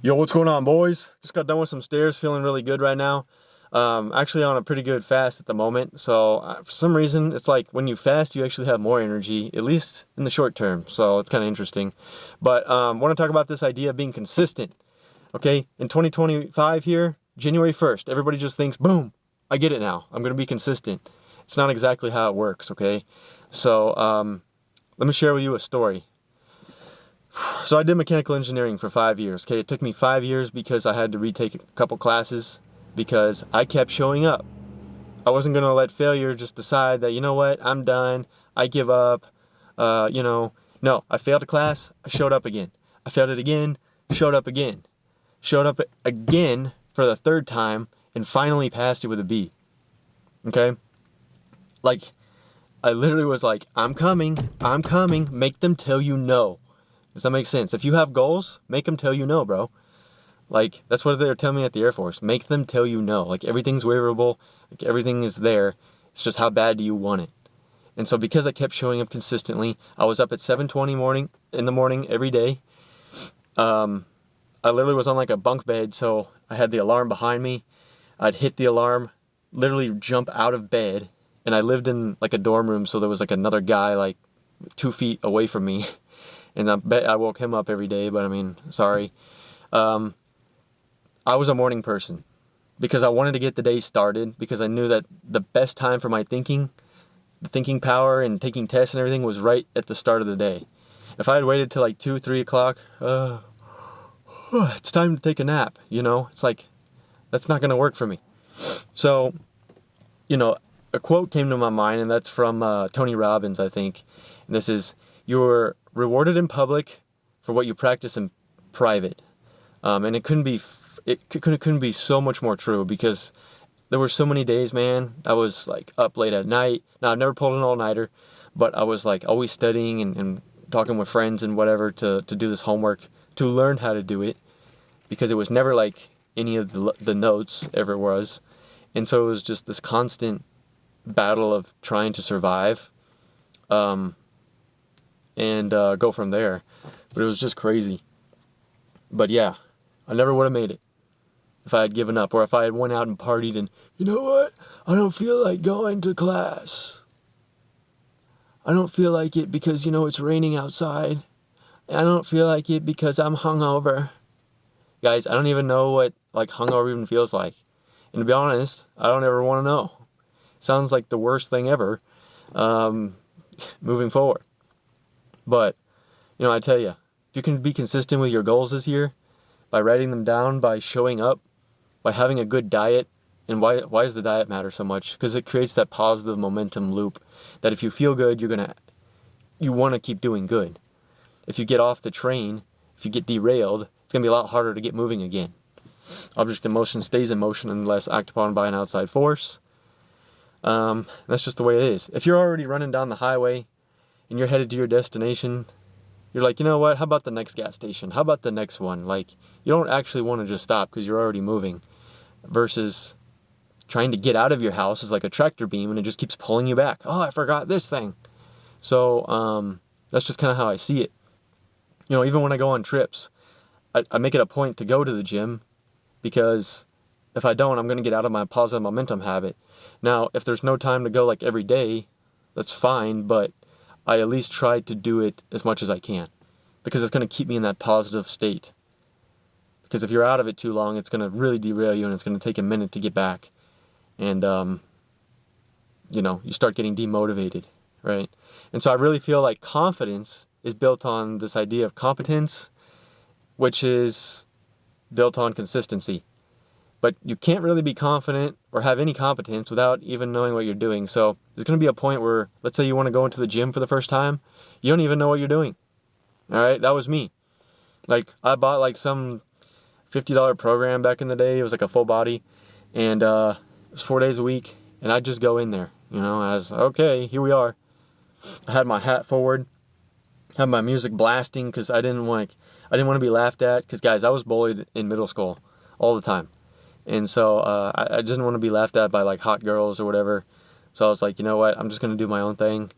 Yo, what's going on, boys? Just got done with some stairs, feeling really good right now. Actually on a pretty good fast at the moment. So for some reason, it's like when you fast, you actually have more energy, at least in the short term. So it's kind of interesting. But want to talk about this idea of being consistent. Okay, in 2025 here, January 1st, everybody just thinks, boom, I get it now. I'm going to be consistent. It's not exactly how it works, okay? So let me share with you a story. So I did mechanical engineering for 5 years. Okay, it took me 5 years because I had to retake a couple classes because I kept showing up. I wasn't gonna let failure just decide that, you know what, I'm done. I give up. No, I failed a class. I showed up again. I failed it again. Showed up again. Showed up again for the third time and finally passed it with a B. Okay, like I literally was like, I'm coming. I'm coming. Make them tell you no. Does that make sense? If you have goals, make them tell you no, bro. Like, that's what they're telling me at the Air Force. Make them tell you no. Like, everything's waivable. Like, everything is there. It's just how bad do you want it? And so because I kept showing up consistently, I was up at 7:20 in the morning every day. I literally was on like a bunk bed, so I had the alarm behind me. I'd hit the alarm, literally jump out of bed, and I lived in like a dorm room, so there was like another guy like 2 feet away from me. And I bet I woke him up every day, but I mean, sorry. I was a morning person because I wanted to get the day started because I knew that the best time for my thinking, the thinking power and taking tests and everything was right at the start of the day. If I had waited till like 2, 3 o'clock, it's time to take a nap, It's like, that's not going to work for me. So, a quote came to my mind, and that's from Tony Robbins, I think. And this is, you're rewarded in public for what you practice in private. And it couldn't be so much more true because there were so many days, man, I was like up late at night. Now, I've never pulled an all-nighter, but I was like always studying and talking with friends and whatever to do this homework, to learn how to do it, because it was never like any of the notes ever was. And so it was just this constant battle of trying to survive and go from there. But it was just crazy. But yeah, I never would have made it if I had given up, or if I had went out and partied and, you know what, I don't feel like going to class. I don't feel like it because, it's raining outside. I don't feel like it because I'm hungover. Guys, I don't even know what like hungover even feels like. And to be honest, I don't ever want to know. Sounds like the worst thing ever moving forward. But, I tell you, if you can be consistent with your goals this year, by writing them down, by showing up, by having a good diet. And why does the diet matter so much? Because it creates that positive momentum loop that if you feel good, you want to keep doing good. If you get off the train, if you get derailed, it's going to be a lot harder to get moving again. Object in motion stays in motion unless acted upon by an outside force. That's just the way it is. If you're already running down the highway and you're headed to your destination, you're like, you know what, how about the next gas station? How about the next one? Like, you don't actually want to just stop because you're already moving, versus trying to get out of your house is like a tractor beam and it just keeps pulling you back. Oh, I forgot this thing. So that's just kind of how I see it. Even when I go on trips, I make it a point to go to the gym, because if I don't, I'm going to get out of my positive momentum habit. Now, if there's no time to go like every day, that's fine, but I at least try to do it as much as I can, because it's going to keep me in that positive state. Because if you're out of it too long, it's going to really derail you, and it's going to take a minute to get back. And, you start getting demotivated, right? And so I really feel like confidence is built on this idea of competence, which is built on consistency. But you can't really be confident or have any competence without even knowing what you're doing. So there's going to be a point where, let's say you want to go into the gym for the first time, you don't even know what you're doing. All right, that was me. Like, I bought like some $50 program back in the day. It was like a full body, and it was 4 days a week, and I'd just go in there, as, okay, here we are. I had my hat forward, had my music blasting, because I didn't want to be laughed at, because, guys, I was bullied in middle school all the time. And so I didn't want to be laughed at by like hot girls or whatever. So I was like, you know what, I'm just going to do my own thing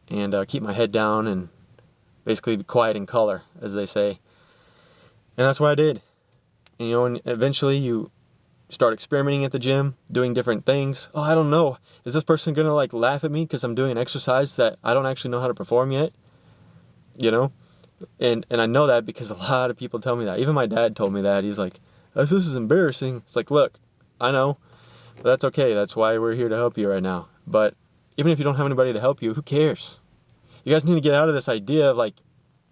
and keep my head down and basically be quiet in color, as they say. And that's what I did. and, you know, and eventually you start experimenting at the gym, doing different things. Oh, I don't know. Is this person gonna like laugh at me because I'm doing an exercise that I don't actually know how to perform yet? You know? And I know that because a lot of people tell me that. Even my dad told me that. He's like, "Oh, this is embarrassing." It's like, look, I know, but that's okay. That's why we're here to help you right now. But even if you don't have anybody to help you, who cares? You guys need to get out of this idea of like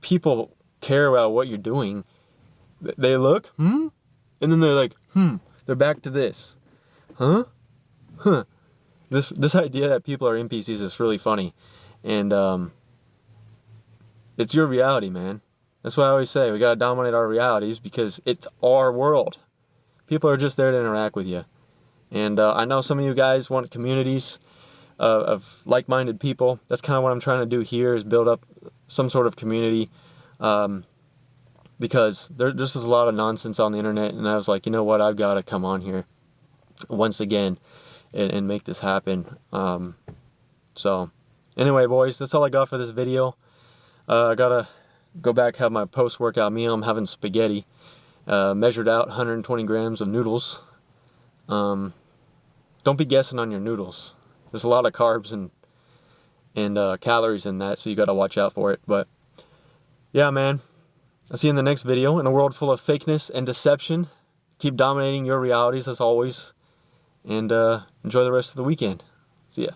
people care about what you're doing. They look, and then they're like, They're back to this. Huh? Huh. This idea that people are NPCs is really funny. And it's your reality, man. That's why I always say we gotta dominate our realities because it's our world. People are just there to interact with you. And I know some of you guys want communities of like-minded people. That's kind of what I'm trying to do here, is build up some sort of community. Because there's just a lot of nonsense on the internet, and I was like, you know what, I've got to come on here once again and make this happen. So anyway, boys, that's all I got for this video. I gotta go back, have my post-workout meal. I'm having spaghetti, measured out 120 grams of noodles. Don't be guessing on your noodles. There's a lot of carbs and calories in that, so you gotta watch out for it. But yeah, man, I'll see you in the next video. In a world full of fakeness and deception, keep dominating your realities as always, and enjoy the rest of the weekend. See ya.